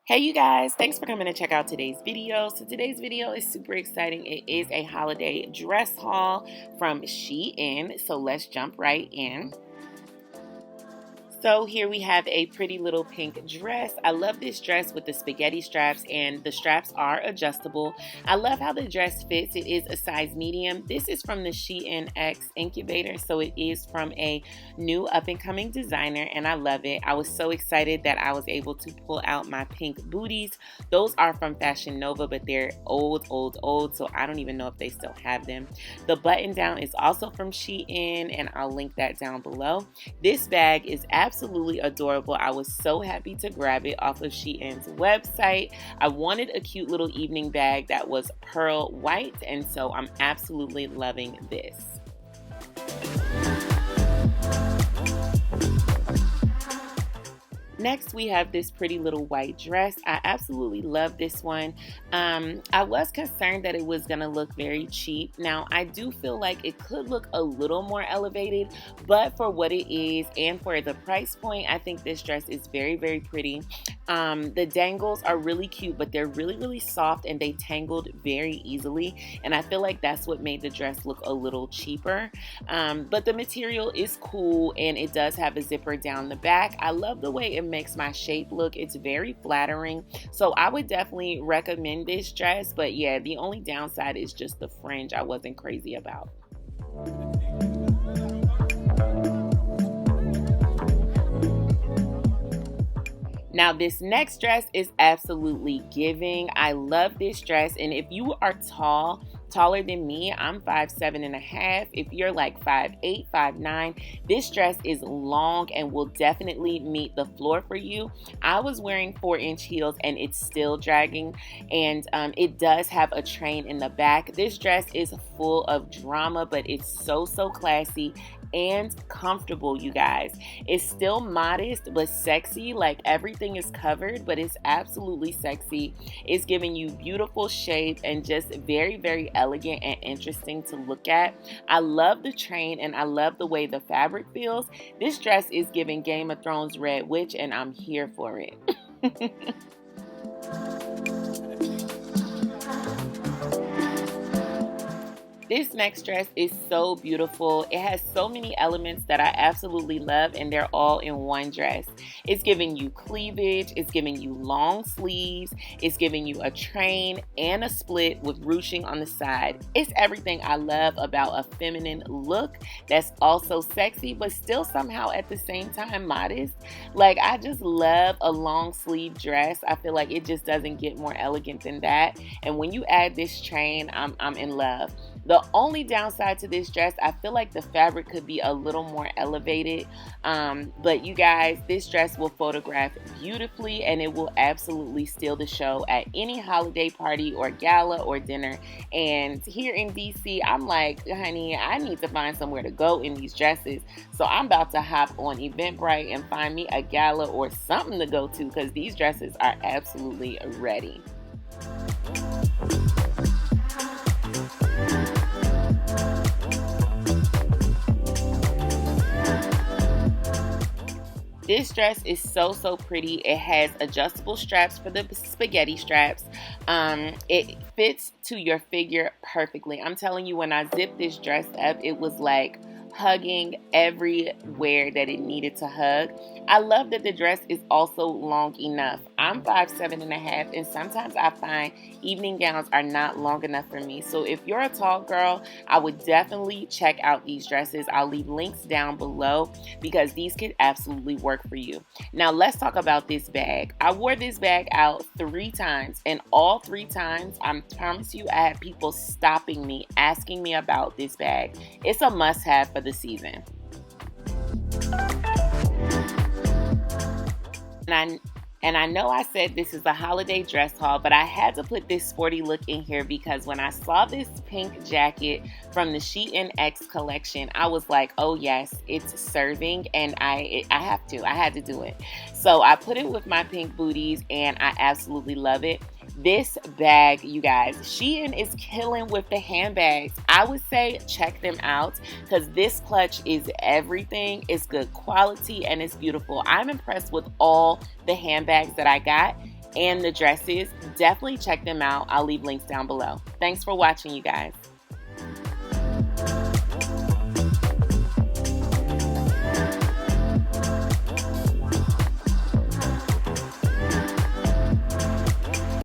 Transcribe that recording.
Hey you guys, thanks for coming to check out today's video. So today's video is super exciting. It is a holiday dress haul from Shein. So let's jump right in. So here we have a pretty little pink dress. I love this dress with the spaghetti straps, and the straps are adjustable. I love how the dress fits. It is a size medium. This is from the Shein X incubator, so it is from a new up-and-coming designer, and I love it. I was so excited that I was able to pull out my pink booties. Those are from Fashion Nova, but they're old, so I don't even know if they still have them. The button down is also from Shein, and I'll link that down below. This bag is absolutely adorable. I was so happy to grab it off of Shein's website. I wanted a cute little evening bag that was pearl white, and so I'm absolutely loving this. Next, we have this pretty little white dress. I absolutely love this one. I was concerned that it was gonna look very cheap. Now, I do feel like it could look a little more elevated, but for what it is and for the price point, I think this dress is very, very pretty. The dangles are really cute, but they're really, really soft and they tangled very easily. And I feel like that's what made the dress look a little cheaper. But the material is cool and it does have a zipper down the back. I love the way it makes my shape look. It's very flattering, so I would definitely recommend this dress. But yeah, the only downside is just the fringe I wasn't crazy about. Now this next dress is absolutely giving. I love this dress, and if you are taller than me, I'm 5'7.5". If you're like 5'8", 5'9", this dress is long and will definitely meet the floor for you. I was wearing 4-inch heels and it's still dragging, and it does have a train in the back. This dress is full of drama, but it's so classy and comfortable, you guys. It's still modest but sexy. Like, everything is covered, but it's absolutely sexy. It's giving you beautiful shape and just very, very elegant and interesting to look at. I love the train and I love the way the fabric feels. This dress is giving Game of Thrones Red Witch, and I'm here for it. This next dress is so beautiful. It has so many elements that I absolutely love, and they're all in one dress. It's giving you cleavage, it's giving you long sleeves, it's giving you a train and a split with ruching on the side. It's everything I love about a feminine look that's also sexy, but still somehow at the same time modest. Like, I just love a long sleeve dress. I feel like it just doesn't get more elegant than that. And when you add this train, I'm in love. The only downside to this dress, I feel like the fabric could be a little more elevated, but you guys, this dress will photograph beautifully and it will absolutely steal the show at any holiday party or gala or dinner. And here in DC, I'm like, honey, I need to find somewhere to go in these dresses. So I'm about to hop on Eventbrite and find me a gala or something to go to, because these dresses are absolutely ready. This dress is so pretty. It has adjustable straps for the spaghetti straps. It fits to your figure perfectly. I'm telling you, when I zipped this dress up, it was like hugging everywhere that it needed to hug. I love that the dress is also long enough. I'm 5'7.5", and sometimes I find evening gowns are not long enough for me. So if you're a tall girl, I would definitely check out these dresses. I'll leave links down below because these could absolutely work for you. Now let's talk about this bag. I wore this bag out 3 times, and all 3 times, I promise you, I had people stopping me, asking me about this bag. It's a must-have for the season. And I know I said this is a holiday dress haul, but I had to put this sporty look in here because when I saw this pink jacket from the Shein X collection, I was like, oh yes, it's serving, and I had to do it. So I put it with my pink booties and I absolutely love it. This bag, you guys, Shein is killing with the handbags. I would say check them out because this clutch is everything. It's good quality and it's beautiful. I'm impressed with all the handbags that I got. and the dresses, definitely check them out. I'll leave links down below. Thanks for watching, you guys.